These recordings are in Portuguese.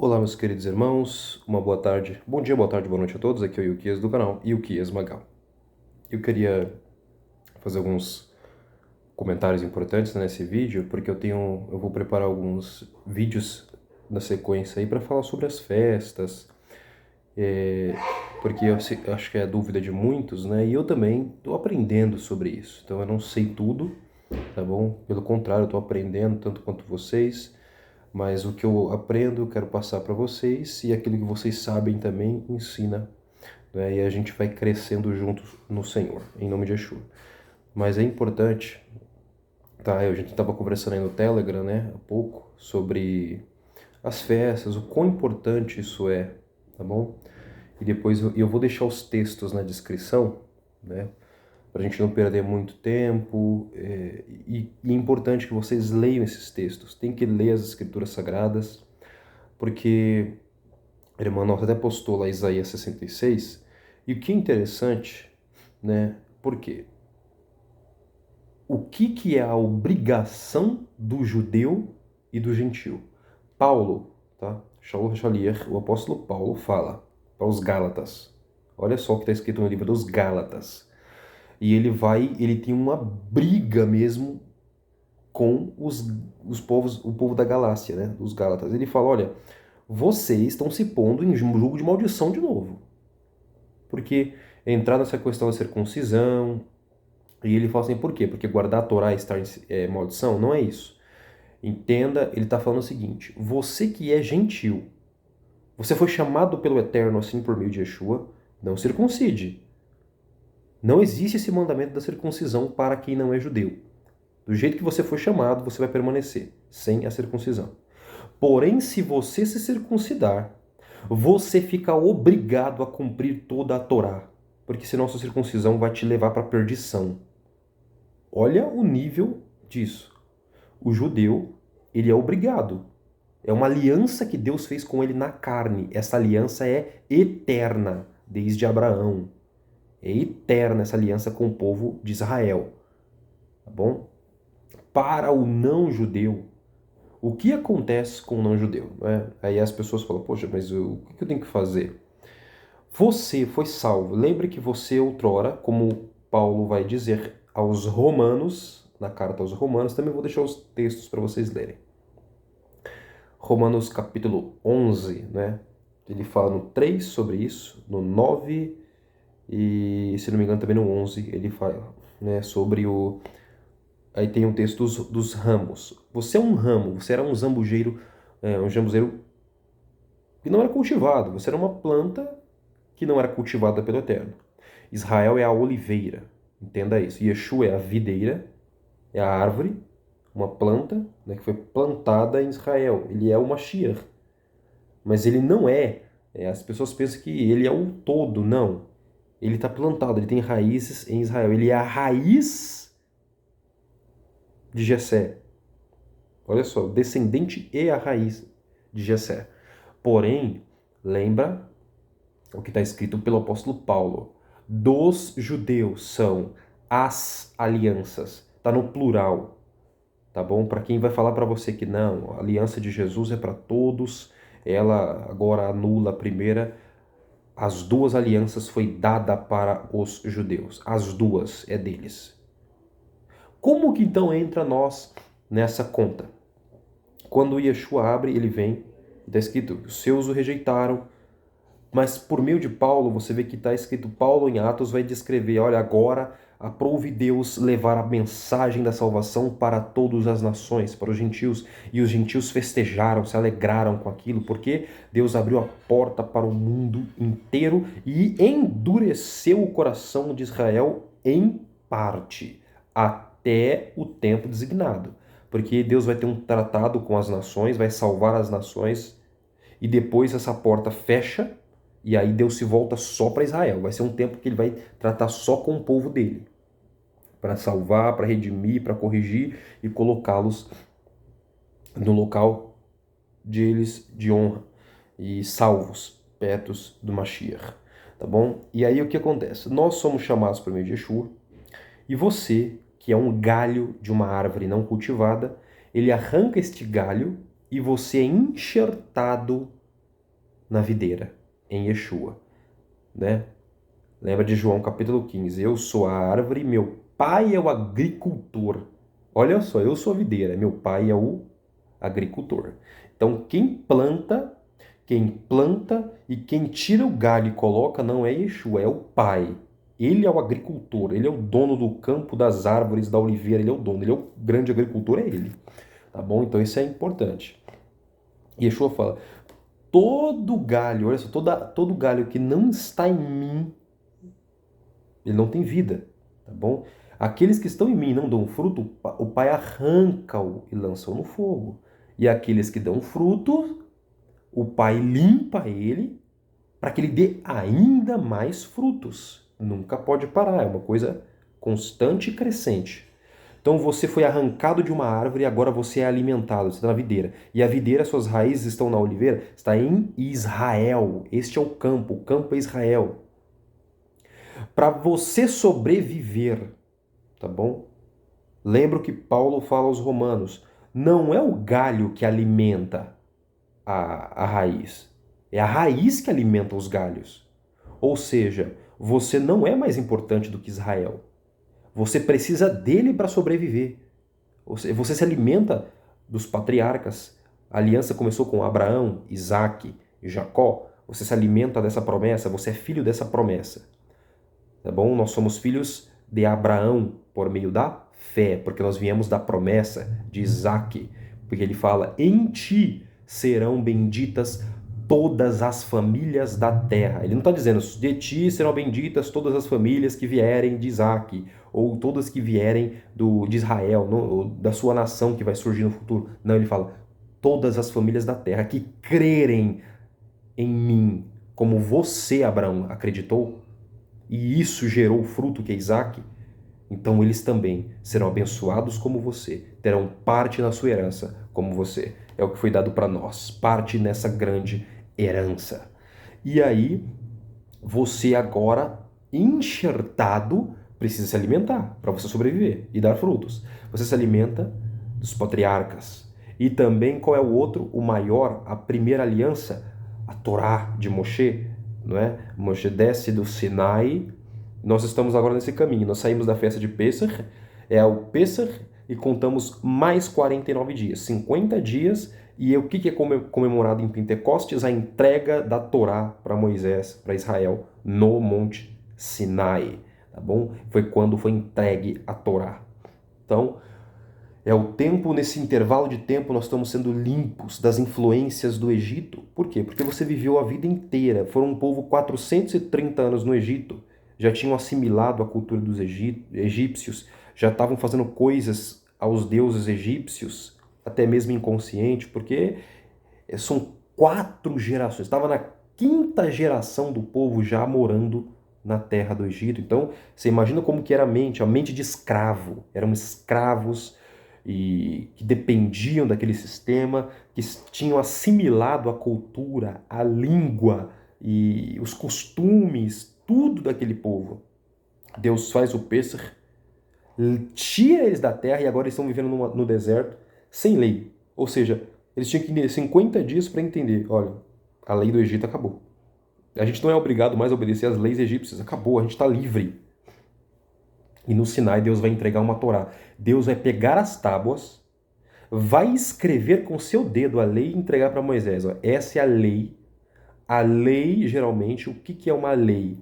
Olá, meus queridos irmãos, uma boa tarde, bom dia, boa tarde, boa noite a todos. Aqui é o Yukias do canal Yukias Magal. Eu queria fazer alguns comentários importantes nesse vídeo, porque eu vou preparar alguns vídeos na sequência aí para falar sobre as festas, porque eu acho que é a dúvida de muitos, né? E eu também estou aprendendo sobre isso, então eu não sei tudo, tá bom? Pelo contrário, eu estou aprendendo tanto quanto vocês. Mas o que eu aprendo, eu quero passar para vocês, e aquilo que vocês sabem também ensina, né? E a gente vai crescendo juntos no Senhor, em nome de Yeshua. Mas é importante, tá? A gente estava conversando aí no Telegram, né, há pouco, sobre as festas, o quão importante isso é, tá bom? E depois eu vou deixar os textos na descrição, né? Para a gente não perder muito tempo. E é importante que vocês leiam esses textos. Tem que ler as Escrituras Sagradas, porque a irmã nossa até postou lá Isaías 66, e o que é interessante, né? Por quê? O que é a obrigação do judeu e do gentil? Paulo, tá? Shaul Shaliach, o apóstolo Paulo fala para os Gálatas. Olha só o que está escrito no livro dos Gálatas. E ele tem uma briga mesmo com os povos, o povo da Galácia, né? Os Gálatas. Ele fala, olha, vocês estão se pondo em julgo de maldição de novo. Porque entrar nessa questão da circuncisão, e ele fala assim, por quê? Porque guardar a Torá e estar em maldição? Não é isso. Entenda, ele está falando o seguinte, você que é gentil, você foi chamado pelo Eterno assim por meio de Yeshua, não circuncide. Não existe esse mandamento da circuncisão para quem não é judeu. Do jeito que você foi chamado, você vai permanecer sem a circuncisão. Porém, se você se circuncidar, você fica obrigado a cumprir toda a Torá, porque senão a sua circuncisão vai te levar para a perdição. Olha o nível disso. O judeu, ele é obrigado. É uma aliança que Deus fez com ele na carne. Essa aliança é eterna, desde Abraão. É eterna essa aliança com o povo de Israel. Tá bom? Para o não-judeu, o que acontece com o não-judeu? Né? Aí as pessoas falam, poxa, mas o que eu tenho que fazer? Você foi salvo. Lembre que você outrora, como Paulo vai dizer aos Romanos, na carta aos Romanos, também vou deixar os textos para vocês lerem. Romanos capítulo 11, né? Ele fala no 3 sobre isso, no 9 e, se não me engano, também no 11, ele fala, né, sobre o... Aí tem um texto dos ramos. Você é um ramo, você era um zambujeiro, um jambuzeiro que não era cultivado. Você era uma planta que não era cultivada pelo Eterno. Israel é a oliveira, entenda isso. Yeshua é a videira, é a árvore, uma planta, né, que foi plantada em Israel. Ele é o Mashiach. Mas ele não as pessoas pensam que ele é o todo, não. Ele está plantado, ele tem raízes em Israel. Ele é a raiz de Jessé. Olha só, o descendente e a raiz de Jessé. Porém, lembra o que está escrito pelo apóstolo Paulo. Dos judeus são as alianças. Está no plural. Tá bom? Para quem vai falar para você que não, a aliança de Jesus é para todos, ela agora anula a primeira. As duas alianças foi dada para os judeus. As duas é deles. Como que então entra nós nessa conta? Quando Yeshua abre, ele vem, está escrito, os seus o rejeitaram, mas por meio de Paulo, você vê que está escrito, Paulo em Atos vai descrever, olha, agora aprove Deus levar a mensagem da salvação para todas as nações, para os gentios, e os gentios festejaram, se alegraram com aquilo, porque Deus abriu a porta para o mundo inteiro e endureceu o coração de Israel em parte, até o tempo designado. Porque Deus vai ter um tratado com as nações, vai salvar as nações, e depois essa porta fecha, e aí Deus se volta só para Israel. Vai ser um tempo que ele vai tratar só com o povo dele. Para salvar, para redimir, para corrigir e colocá-los no local deles de honra. E salvos, pertos do Mashiach. Tá bom? E aí o que acontece? Nós somos chamados por meio de Yeshua. E você, que é um galho de uma árvore não cultivada, ele arranca este galho e você é enxertado na videira, em Yeshua, né? Lembra de João capítulo 15, eu sou a árvore, meu pai é o agricultor. Olha só, eu sou a videira, meu pai é o agricultor. Então, quem planta e quem tira o galho e coloca não é Yeshua, é o pai. Ele é o agricultor, ele é o dono do campo, das árvores, da oliveira, ele é o dono, ele é o grande agricultor, é ele. Tá bom? Então isso é importante. Yeshua fala, todo galho, olha só, todo galho que não está em mim, ele não tem vida, tá bom? Aqueles que estão em mim e não dão fruto, o Pai arranca-o e lança-o no fogo. E aqueles que dão fruto, o Pai limpa ele para que ele dê ainda mais frutos. Nunca pode parar, é uma coisa constante e crescente. Então você foi arrancado de uma árvore e agora você é alimentado, você está na videira. E a videira, suas raízes estão na oliveira, está em Israel. Este é o campo é Israel. Para você sobreviver, tá bom? Lembra o que Paulo fala aos Romanos: não é o galho que alimenta a raiz, é a raiz que alimenta os galhos. Ou seja, você não é mais importante do que Israel. Você precisa dele para sobreviver. Você se alimenta dos patriarcas. A aliança começou com Abraão, Isaque e Jacó. Você se alimenta dessa promessa, você é filho dessa promessa. Tá bom? Nós somos filhos de Abraão por meio da fé, porque nós viemos da promessa de Isaque, porque ele fala: em ti serão benditas todas as famílias da terra. Ele não está dizendo: de ti serão benditas todas as famílias que vierem de Isaque, ou todas que vierem de Israel, ou da sua nação que vai surgir no futuro. Não, ele fala: todas as famílias da terra que crerem em mim, como você, Abraão, acreditou, e isso gerou o fruto que é Isaac, então eles também serão abençoados como você, terão parte na sua herança como você. É o que foi dado para nós, parte nessa grande herança. E aí, você agora, enxertado, precisa se alimentar para você sobreviver e dar frutos. Você se alimenta dos patriarcas. E também, qual é o outro? O maior, a primeira aliança, a Torá de Moshe, não é? Moshe desce do Sinai. Nós estamos agora nesse caminho. Nós saímos da festa de Pessah, é o Pessah, e contamos mais 49 dias, 50 dias. E o que é comemorado em Pentecostes? A entrega da Torá para Moisés, para Israel, no Monte Sinai. Tá bom? Foi quando foi entregue a Torá. Então, é o tempo, nesse intervalo de tempo, nós estamos sendo limpos das influências do Egito. Por quê? Porque você viveu a vida inteira. Foram um povo 430 anos no Egito. Já tinham assimilado a cultura dos egípcios, já estavam fazendo coisas aos deuses egípcios, até mesmo inconsciente, porque são 4 gerações. Estava na 5ª geração do povo já morando na terra do Egito. Então, você imagina como que era a mente de escravo. Eram escravos e que dependiam daquele sistema, que tinham assimilado a cultura, a língua e os costumes, tudo daquele povo. Deus faz o Pêssar, tira eles da terra e agora eles estão vivendo no deserto sem lei. Ou seja, eles tinham que ir 50 dias para entender, olha, a lei do Egito acabou. A gente não é obrigado mais a obedecer às leis egípcias, acabou, a gente está livre. E no Sinai Deus vai entregar uma Torá. Deus vai pegar as tábuas, vai escrever com seu dedo a lei e entregar para Moisés. Essa é a lei. A lei, geralmente, o que é uma lei?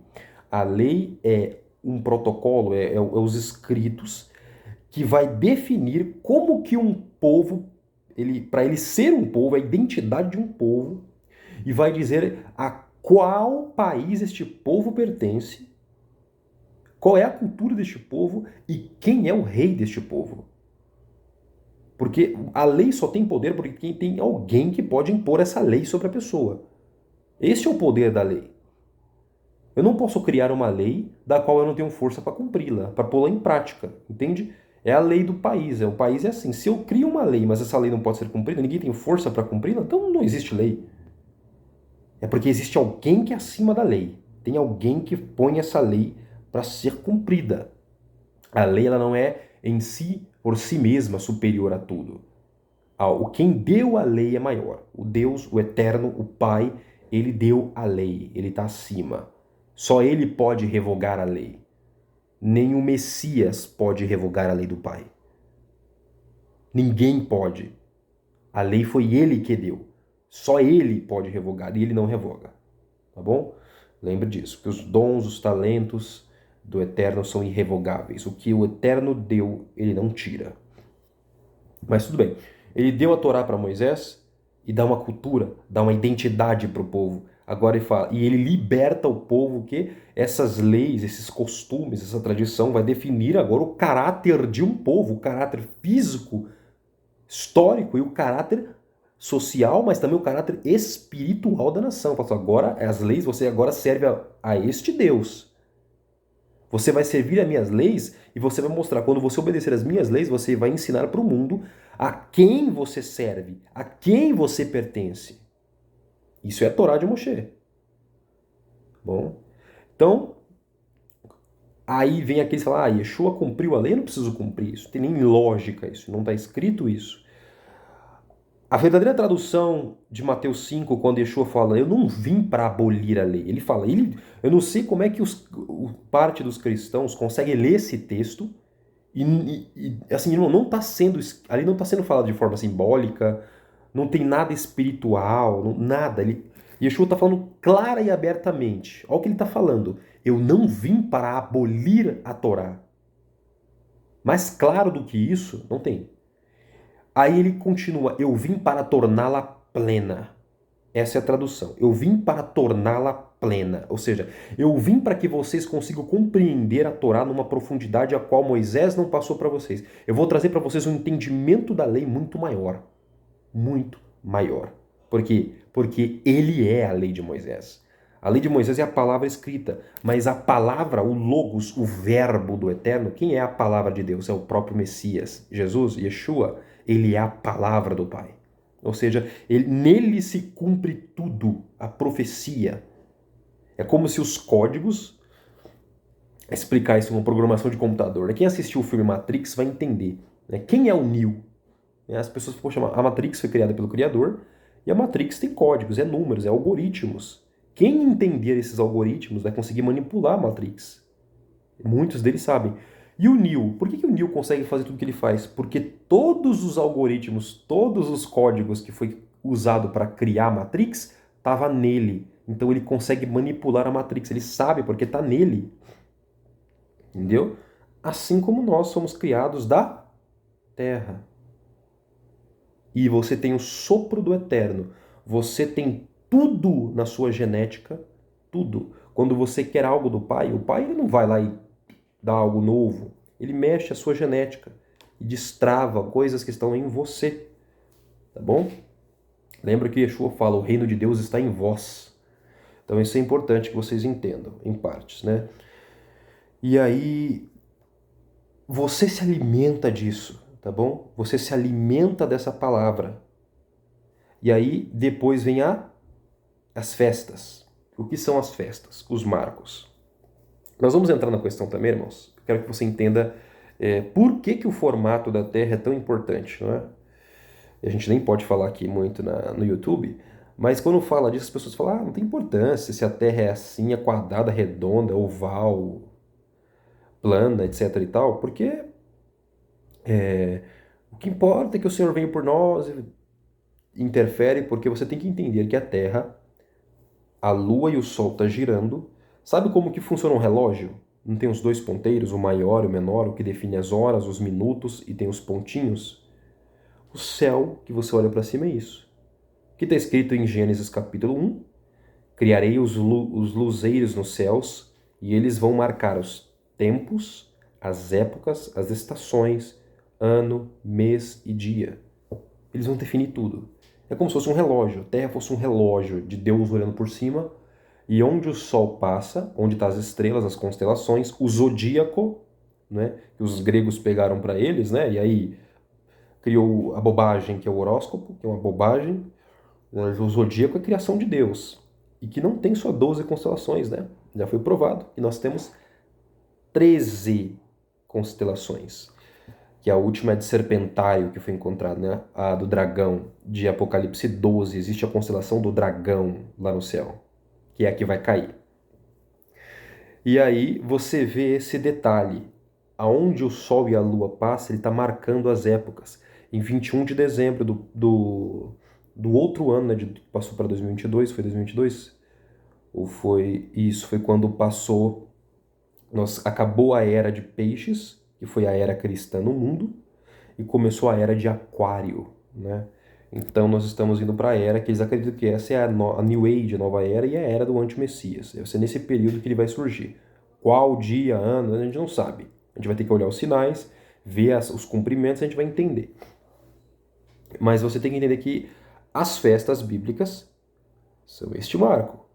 A lei é um protocolo, é os escritos que vai definir como que um povo, para ele ser um povo, a identidade de um povo, e vai dizer a qual país este povo pertence, qual é a cultura deste povo e quem é o rei deste povo. Porque a lei só tem poder porque tem alguém que pode impor essa lei sobre a pessoa. Esse é o poder da lei. Eu não posso criar uma lei da qual eu não tenho força para cumpri-la, para pô-la em prática, entende? É a lei do país. O país é assim. Se eu crio uma lei, mas essa lei não pode ser cumprida, ninguém tem força para cumpri-la, então não existe lei. É porque existe alguém que é acima da lei. Tem alguém que põe essa lei para ser cumprida. A lei ela não é em si, por si mesma, superior a tudo. Quem deu a lei é maior. O Deus, o Eterno, o Pai, Ele deu a lei, ele está acima. Só ele pode revogar a lei. Nem o Messias pode revogar a lei do Pai. Ninguém pode. A lei foi ele que deu. Só ele pode revogar e ele não revoga. Tá bom? Lembre disso, que os dons, os talentos do Eterno são irrevogáveis. O que o Eterno deu, ele não tira. Mas tudo bem. Ele deu a Torá para Moisés e dá uma cultura, dá uma identidade para o povo. Agora ele fala, e ele liberta o povo que essas leis, esses costumes, essa tradição vai definir agora o caráter de um povo, o caráter físico, histórico e o caráter social, mas também o caráter espiritual da nação. Agora, as leis, você agora serve a este Deus. Você vai servir as minhas leis e você vai mostrar, quando você obedecer as minhas leis, você vai ensinar para o mundo a quem você serve, a quem você pertence. Isso é a Torá de Moshe. Bom, então, aí vem aqueles que falam, Yeshua cumpriu a lei, eu não preciso cumprir isso. Não tem nem lógica isso, não está escrito isso. A verdadeira tradução de Mateus 5, quando Yeshua fala, eu não vim para abolir a lei. Ele fala, eu não sei como é que parte dos cristãos consegue ler esse texto e assim, não está sendo, ali não está sendo falado de forma simbólica, não tem nada espiritual, nada. Yeshua está falando clara e abertamente. Olha o que ele está falando. Eu não vim para abolir a Torá. Mais claro do que isso, não tem. Aí ele continua, eu vim para torná-la plena. Essa é a tradução. Eu vim para torná-la plena. Ou seja, eu vim para que vocês consigam compreender a Torá numa profundidade a qual Moisés não passou para vocês. Eu vou trazer para vocês um entendimento da lei muito maior. Muito maior. Por quê? Porque ele é a lei de Moisés. A lei de Moisés é a palavra escrita, mas a palavra, o logos, o verbo do Eterno, quem é a palavra de Deus? É o próprio Messias, Jesus, Yeshua. Ele é a palavra do Pai. Ou seja, nele se cumpre tudo, a profecia. É como se os códigos, explicar isso em uma programação de computador. Quem assistiu o filme Matrix vai entender. Quem é o Neo? As pessoas vão chamar, a Matrix foi criada pelo Criador, e a Matrix tem códigos, é números, é algoritmos. Quem entender esses algoritmos vai conseguir manipular a Matrix. Muitos deles sabem. E o Neo? Por que o Neo consegue fazer tudo o que ele faz? Porque todos os algoritmos, todos os códigos que foi usado para criar a Matrix, estava nele. Então ele consegue manipular a Matrix. Ele sabe porque está nele. Entendeu? Assim como nós somos criados da Terra. E você tem o sopro do Eterno. Você tem tudo na sua genética. Tudo. Quando você quer algo do Pai, o Pai ele não vai lá e dá algo novo. Ele mexe a sua genética e destrava coisas que estão em você. Tá bom? Lembra que Yeshua fala, o reino de Deus está em vós. Então isso é importante que vocês entendam, em partes, né? E aí, você se alimenta disso, tá bom? Você se alimenta dessa palavra. E aí, depois vem as festas. O que são as festas? Os marcos. Nós vamos entrar na questão também, irmãos. Quero que você entenda por que o formato da Terra é tão importante, não é? A gente nem pode falar aqui muito no YouTube, mas quando fala disso, as pessoas falam, não tem importância se a Terra é assim, é quadrada, redonda, oval, plana, etc e tal, porque o que importa é que o Senhor veio por nós e interfere, porque você tem que entender que a Terra, a Lua e o Sol estão girando. Sabe como que funciona um relógio? Não tem os dois ponteiros, o maior e o menor, o que define as horas, os minutos, e tem os pontinhos? O céu, que você olha para cima, é isso. O que está escrito em Gênesis capítulo 1? Criarei os luzeiros nos céus, e eles vão marcar os tempos, as épocas, as estações, ano, mês e dia. Eles vão definir tudo. É como se fosse um relógio. A Terra fosse um relógio de Deus olhando por cima, e onde o Sol passa, onde estão as estrelas, as constelações, o zodíaco, né, que os gregos pegaram para eles, né, e aí criou a bobagem que é o horóscopo, que é uma bobagem. O zodíaco é a criação de Deus, e que não tem só 12 constelações, né? Já foi provado que nós temos 13 constelações, que a última é de Serpentário, que foi encontrado, né? A do dragão, de Apocalipse 12. Existe a constelação do dragão lá no céu, que é a que vai cair. E aí você vê esse detalhe. Aonde o Sol e a Lua passam, ele está marcando as épocas. Em 21 de dezembro do outro ano, né? Passou para 2022, foi 2022? Ou foi isso? Foi quando passou... acabou a era de peixes, que foi a era cristã no mundo, e começou a era de aquário, né? Então nós estamos indo para a era que eles acreditam que essa é a New Age, a nova era, e a era do anti-messias. Vai ser nesse período que ele vai surgir. Qual dia, ano, a gente não sabe. A gente vai ter que olhar os sinais, ver os cumprimentos, a gente vai entender. Mas você tem que entender que as festas bíblicas são este marco.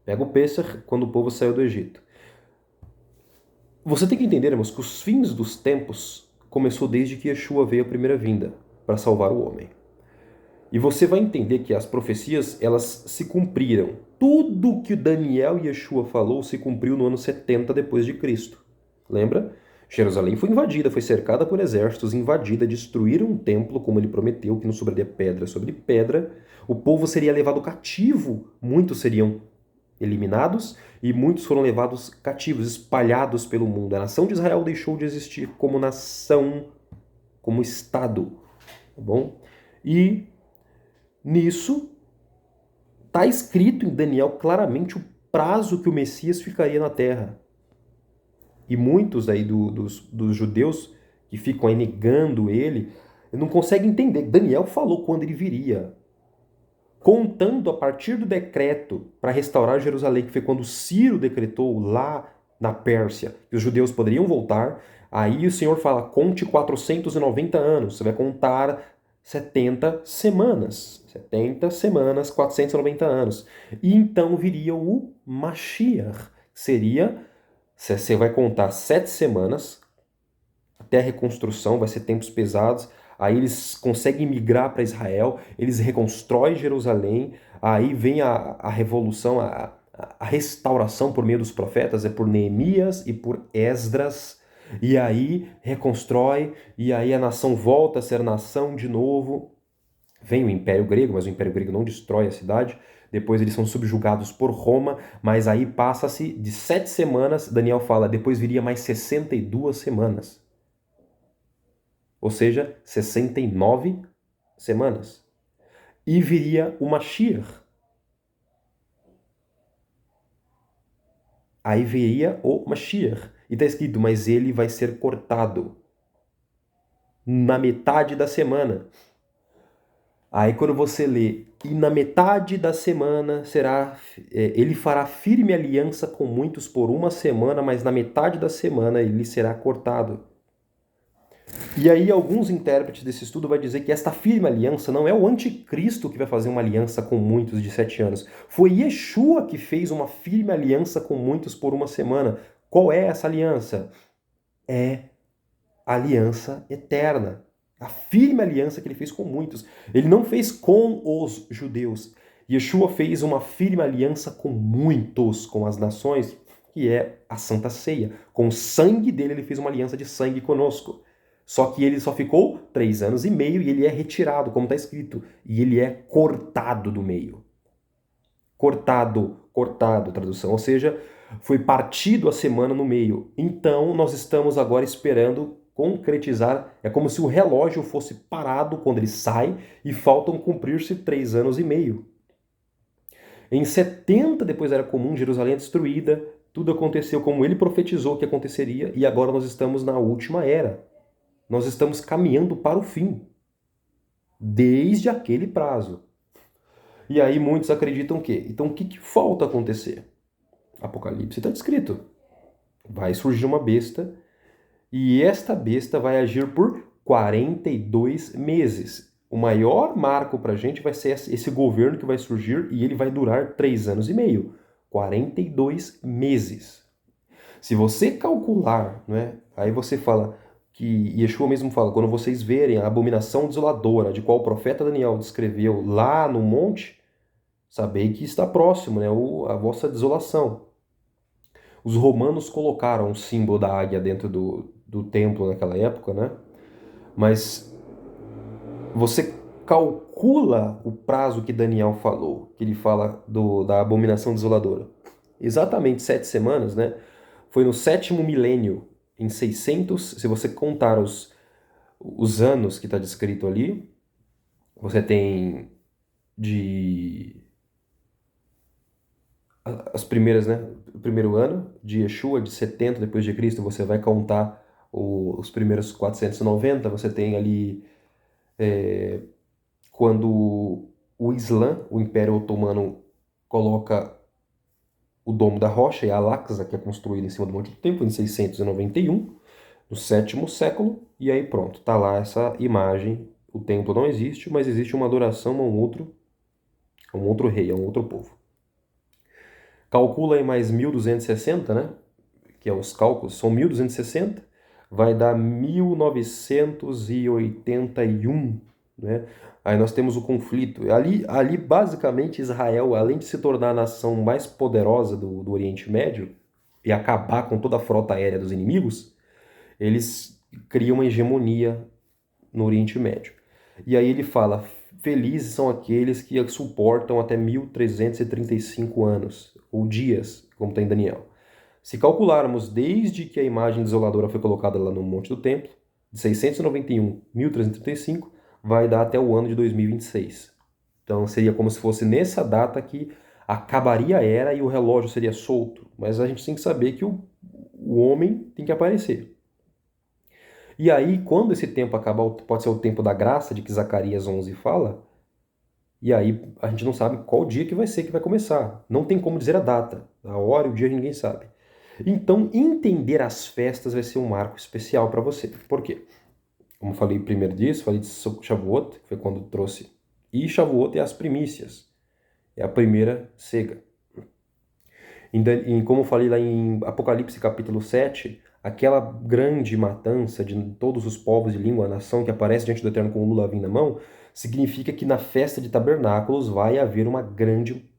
Pega o Pêssar, quando o povo saiu do Egito. Você tem que entender, irmãos, que os fins dos tempos começou desde que Yeshua veio a primeira vinda para salvar o homem. E você vai entender que as profecias, elas se cumpriram. Tudo que Daniel e Yeshua falou se cumpriu no ano 70 depois de Cristo. Lembra? Jerusalém foi invadida, foi cercada por exércitos, invadida, destruíram um templo, como ele prometeu, que não sobraria pedra sobre pedra. O povo seria levado cativo, muitos seriam eliminados e muitos foram levados cativos, espalhados pelo mundo. A nação de Israel deixou de existir como nação, como Estado. Tá bom? E nisso está escrito em Daniel claramente o prazo que o Messias ficaria na terra. E muitos aí dos judeus que ficam aí negando ele, não conseguem entender. Daniel falou quando ele viria. Contando a partir do decreto para restaurar Jerusalém, que foi quando Ciro decretou lá na Pérsia que os judeus poderiam voltar, aí o Senhor fala, conte 490 anos, você vai contar 70 semanas. 70 semanas, 490 anos. E então viria o Mashiach. Seria, você vai contar 7 semanas, até a reconstrução, vai ser tempos pesados. Aí eles conseguem migrar para Israel, eles reconstroem Jerusalém, aí vem a revolução, a restauração por meio dos profetas, é por Neemias e por Esdras, e aí reconstrói, e aí a nação volta a ser nação de novo. Vem o Império Grego, mas o Império Grego não destrói a cidade. Depois eles são subjugados por Roma, mas aí passa-se de 7 semanas, Daniel fala, depois viria mais 62 semanas. Ou seja, 69 semanas. E viria o Mashiach. Aí viria o Mashiach. E está escrito, mas ele vai ser cortado na metade da semana. Aí quando você lê, e na metade da semana ele fará firme aliança com muitos por uma semana, mas na metade da semana ele será cortado. E aí alguns intérpretes desse estudo vai dizer que esta firme aliança não é o anticristo que vai fazer uma aliança com muitos de 7 anos. Foi Yeshua que fez uma firme aliança com muitos por uma semana. Qual é essa aliança? É a aliança eterna. A firme aliança que ele fez com muitos. Ele não fez com os judeus. Yeshua fez uma firme aliança com muitos, com as nações, que é a Santa Ceia. Com o sangue dele ele fez uma aliança de sangue conosco. Só que ele só ficou 3 anos e meio e ele é retirado, como está escrito. E ele é cortado do meio. Cortado, tradução. Ou seja, foi partido a semana no meio. Então, nós estamos agora esperando concretizar. É como se o relógio fosse parado quando ele sai e faltam cumprir-se 3 anos e meio. Em 70, depois da Era Comum, Jerusalém é destruída. Tudo aconteceu como ele profetizou que aconteceria. E agora nós estamos na última era. Nós estamos caminhando para o fim, desde aquele prazo. E aí muitos acreditam que, então o que falta acontecer? Apocalipse está descrito. Vai surgir uma besta, e esta besta vai agir por 42 meses. O maior marco para a gente vai ser esse governo que vai surgir, e ele vai durar 3 anos e meio. 42 meses. Se você calcular, né, aí você fala... que Yeshua mesmo fala, quando vocês verem a abominação desoladora de qual o profeta Daniel descreveu lá no monte, sabei que está próximo, né, a vossa desolação. Os romanos colocaram o símbolo da águia dentro do templo naquela época, né? Mas você calcula o prazo que Daniel falou, que ele fala da abominação desoladora. Exatamente 7 semanas, né? Foi no 7º milênio, em 600, se você contar os anos que está descrito ali, você tem de as primeiras, né? O primeiro ano de Yeshua, de 70 depois de Cristo, você vai contar os primeiros 490, você tem ali quando o Islã, o Império Otomano, coloca o Domo da Rocha e a Al-Aqsa, que é construída em cima do Monte do Templo, em 691, no 7º século, e aí pronto, tá lá essa imagem. O templo não existe, mas existe uma adoração a um outro rei, a um outro povo. Calcula aí mais 1260, né? Que é os cálculos, são 1260, vai dar 1981, né? Aí nós temos o conflito. Ali basicamente, Israel, além de se tornar a nação mais poderosa do Oriente Médio e acabar com toda a frota aérea dos inimigos, eles criam uma hegemonia no Oriente Médio. E aí ele fala, felizes são aqueles que suportam até 1335 anos, ou dias, como está em Daniel. Se calcularmos desde que a imagem desoladora foi colocada lá no Monte do Templo, de 691 a 1335, vai dar até o ano de 2026. Então seria como se fosse nessa data que acabaria a era e o relógio seria solto. Mas a gente tem que saber que o homem tem que aparecer. E aí, quando esse tempo acabar, pode ser o tempo da graça, de que Zacarias 11 fala, e aí a gente não sabe qual dia que vai ser que vai começar. Não tem como dizer a data, a hora e o dia ninguém sabe. Então, entender as festas vai ser um marco especial para você. Por quê? Como falei primeiro disso, falei de Shavuot, que foi quando trouxe. E Shavuot é as primícias. É a primeira cega. Como eu falei lá em Apocalipse capítulo 7, aquela grande matança de todos os povos de língua, nação que aparece diante do Eterno com o lulavinho na mão, significa que na festa de tabernáculos vai haver uma grande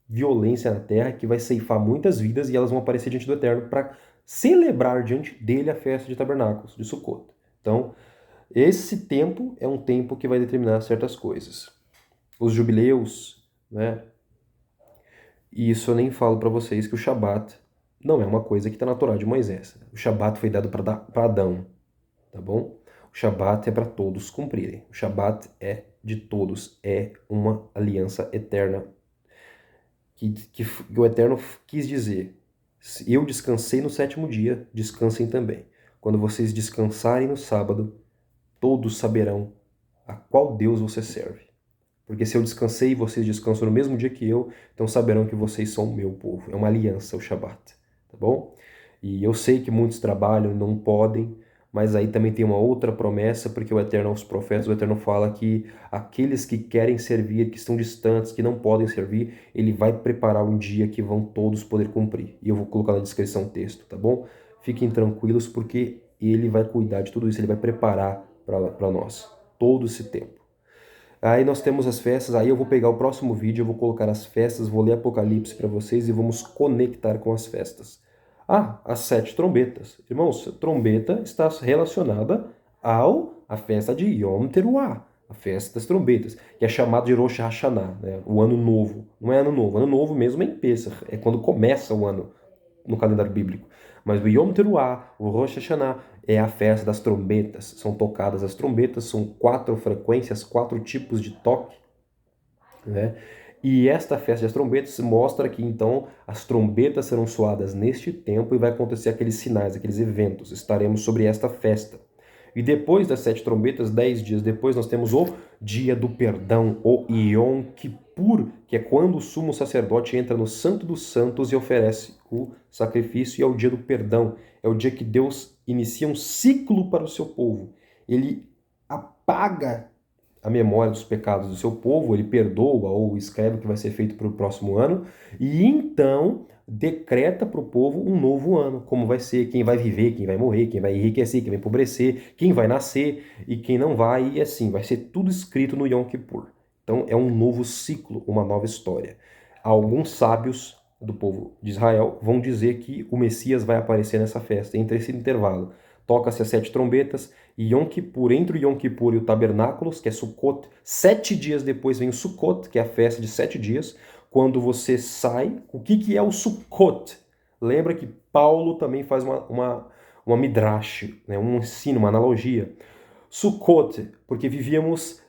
violência na terra que vai ceifar muitas vidas e elas vão aparecer diante do Eterno para celebrar diante dele a festa de tabernáculos, de Sukkot. Então, esse tempo é um tempo que vai determinar certas coisas. Os jubileus, né? E isso eu nem falo para vocês que o Shabat não é uma coisa que está na Torá de Moisés. O Shabat foi dado para Adão, tá bom? O Shabat é para todos cumprirem. O Shabat é de todos, é uma aliança eterna que o Eterno quis dizer. Eu descansei no 7º dia, descansem também. Quando vocês descansarem no sábado, todos saberão a qual Deus você serve. Porque se eu descansei e vocês descansam no mesmo dia que eu, então saberão que vocês são o meu povo. É uma aliança, o Shabat, tá bom? E eu sei que muitos trabalham, não podem, mas aí também tem uma outra promessa, porque o Eterno aos profetas, o Eterno fala que aqueles que querem servir, que estão distantes, que não podem servir, ele vai preparar um dia que vão todos poder cumprir. E eu vou colocar na descrição o texto, tá bom? Fiquem tranquilos, porque ele vai cuidar de tudo isso, ele vai preparar para nós todo esse tempo. Aí nós temos as festas, aí eu vou pegar o próximo vídeo, eu vou colocar as festas, vou ler Apocalipse para vocês e vamos conectar com as festas. As 7 trombetas. Irmãos, trombeta está relacionada à festa de Yom Teruah, a festa das trombetas, que é chamada de Rosh Hashanah, né? O ano novo. Não é ano novo mesmo é em Pesach, é quando começa o ano no calendário bíblico. Mas o Yom Teruah, o Rosh Hashanah, é a festa das trombetas. São tocadas as trombetas, são 4 frequências, 4 tipos de toque, né? E esta festa das trombetas mostra que então as trombetas serão soadas neste tempo e vai acontecer aqueles sinais, aqueles eventos. Estaremos sobre esta festa. E depois das 7 trombetas, 10 dias depois, nós temos o Dia do Perdão, o Yom Kippur, que é quando o sumo sacerdote entra no Santo dos Santos e oferece o sacrifício, e é o Dia do Perdão. É o dia que Deus inicia um ciclo para o seu povo. Ele apaga a memória dos pecados do seu povo, ele perdoa ou escreve o que vai ser feito para o próximo ano, e então decreta para o povo um novo ano, como vai ser, quem vai viver, quem vai morrer, quem vai enriquecer, quem vai empobrecer, quem vai nascer e quem não vai, e assim, vai ser tudo escrito no Yom Kippur. Então é um novo ciclo, uma nova história. Alguns sábios do povo de Israel vão dizer que o Messias vai aparecer nessa festa, entre esse intervalo. toca-se as 7 trombetas, e Yom Kippur, entre o Yom Kippur e o Tabernáculos, que é Sukkot, 7 dias depois vem o Sukkot, que é a festa de 7 dias, quando você sai. O que é o Sukkot? Lembra que Paulo também faz uma midrash, né, um ensino, uma analogia. Sukkot, porque vivemos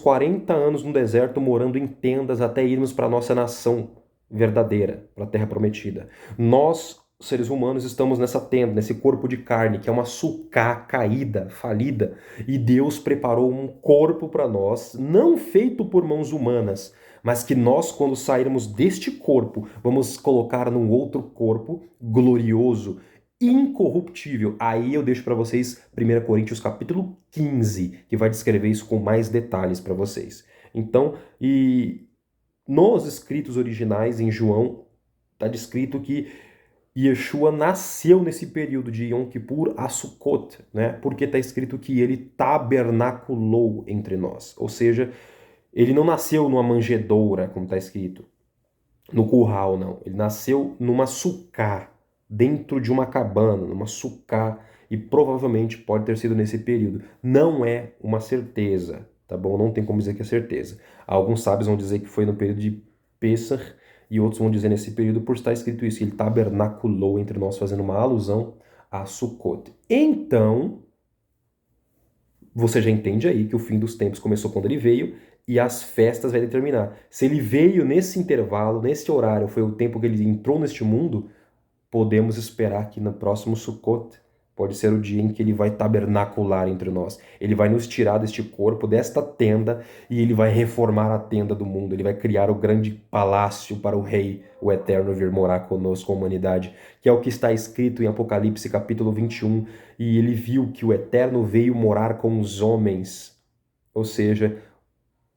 40 anos no deserto morando em tendas até irmos para a nossa nação verdadeira, para a terra prometida. Nós, seres humanos, estamos nessa tenda, nesse corpo de carne, que é uma sucá caída, falida, e Deus preparou um corpo para nós, não feito por mãos humanas, mas que nós, quando sairmos deste corpo, vamos colocar num outro corpo glorioso, incorruptível. Aí eu deixo para vocês 1 Coríntios capítulo 15, que vai descrever isso com mais detalhes para vocês. Então, e nos escritos originais, em João, está descrito que Yeshua nasceu nesse período de Yom Kippur a Sukkot, né? Porque está escrito que ele tabernaculou entre nós. Ou seja, ele não nasceu numa manjedoura, como está escrito, no curral, não. Ele nasceu numa sucá, dentro de uma cabana, numa sucá, e provavelmente pode ter sido nesse período. Não é uma certeza, tá bom? Não tem como dizer que é certeza. Alguns sábios vão dizer que foi no período de Pessach, e outros vão dizer nesse período por estar escrito isso, que ele tabernaculou entre nós, fazendo uma alusão a Sukkot. Então, você já entende aí que o fim dos tempos começou quando ele veio, e as festas vai determinar. Se ele veio nesse intervalo, nesse horário, foi o tempo que ele entrou neste mundo, podemos esperar que no próximo Sukkot pode ser o dia em que ele vai tabernacular entre nós. Ele vai nos tirar deste corpo, desta tenda, e ele vai reformar a tenda do mundo. Ele vai criar o grande palácio para o Rei, o Eterno, vir morar conosco, a humanidade, que é o que está escrito em Apocalipse capítulo 21. E ele viu que o Eterno veio morar com os homens. Ou seja,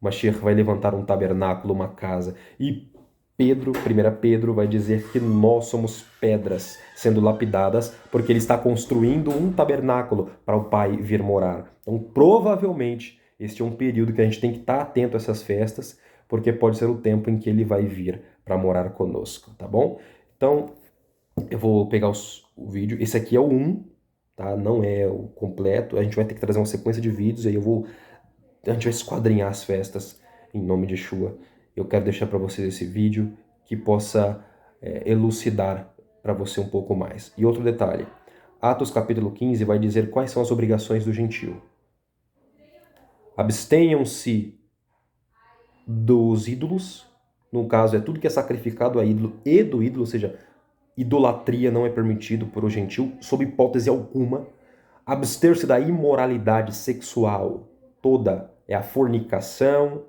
Mashiach vai levantar um tabernáculo, uma casa. E Pedro, 1 Pedro, vai dizer que nós somos pedras sendo lapidadas, porque ele está construindo um tabernáculo para o Pai vir morar. Então, provavelmente, este é um período que a gente tem que estar atento a essas festas, porque pode ser o tempo em que ele vai vir para morar conosco, tá bom? Então, eu vou pegar o vídeo. Esse aqui é o 1, tá? Não é o completo. A gente vai ter que trazer uma sequência de vídeos, aí a gente vai esquadrinhar as festas em nome de Yeshua. Eu quero deixar para vocês esse vídeo que possa elucidar para você um pouco mais. E outro detalhe, Atos capítulo 15 vai dizer quais são as obrigações do gentio. Abstenham-se dos ídolos, no caso é tudo que é sacrificado a ídolo e do ídolo, ou seja, idolatria não é permitido por o gentil, sob hipótese alguma. Abster-se da imoralidade sexual toda, é a fornicação,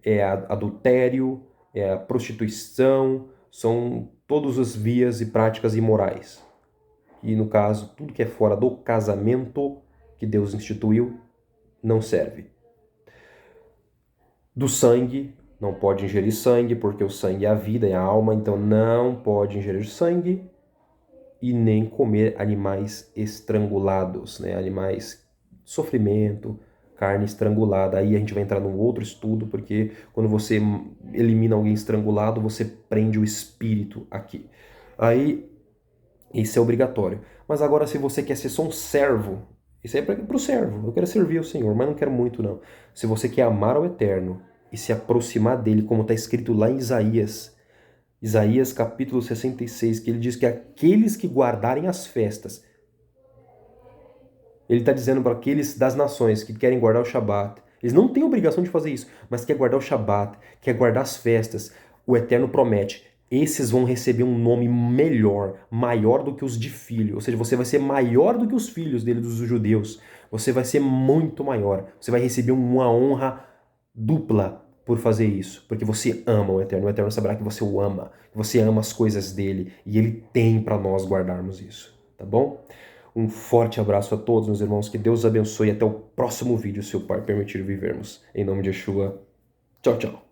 é adultério, é a prostituição, são todas as vias e práticas imorais. E no caso, tudo que é fora do casamento que Deus instituiu, não serve. Do sangue, não pode ingerir sangue, porque o sangue é a vida, é a alma, então não pode ingerir sangue e nem comer animais estrangulados, né? Animais de sofrimento, carne estrangulada. Aí a gente vai entrar num outro estudo, porque quando você elimina alguém estrangulado, você prende o espírito aqui. Aí, isso é obrigatório. Mas agora, se você quer ser só um servo, isso aí é para o servo. Eu quero servir ao Senhor, mas não quero muito, não. Se você quer amar ao Eterno e se aproximar dele, como está escrito lá em Isaías capítulo 66, que ele diz que aqueles que guardarem as festas, ele está dizendo para aqueles das nações que querem guardar o Shabat, eles não têm obrigação de fazer isso, mas quer guardar o Shabat, quer guardar as festas, o Eterno promete, esses vão receber um nome melhor, maior do que os de filho, ou seja, você vai ser maior do que os filhos dele, dos judeus, você vai ser muito maior, você vai receber uma honra dupla por fazer isso, porque você ama o Eterno saberá que você o ama, que você ama as coisas dele, e ele tem para nós guardarmos isso, tá bom? Um forte abraço a todos, meus irmãos. Que Deus abençoe. Até o próximo vídeo, se o Pai permitir vivermos. Em nome de Yeshua. Tchau, tchau.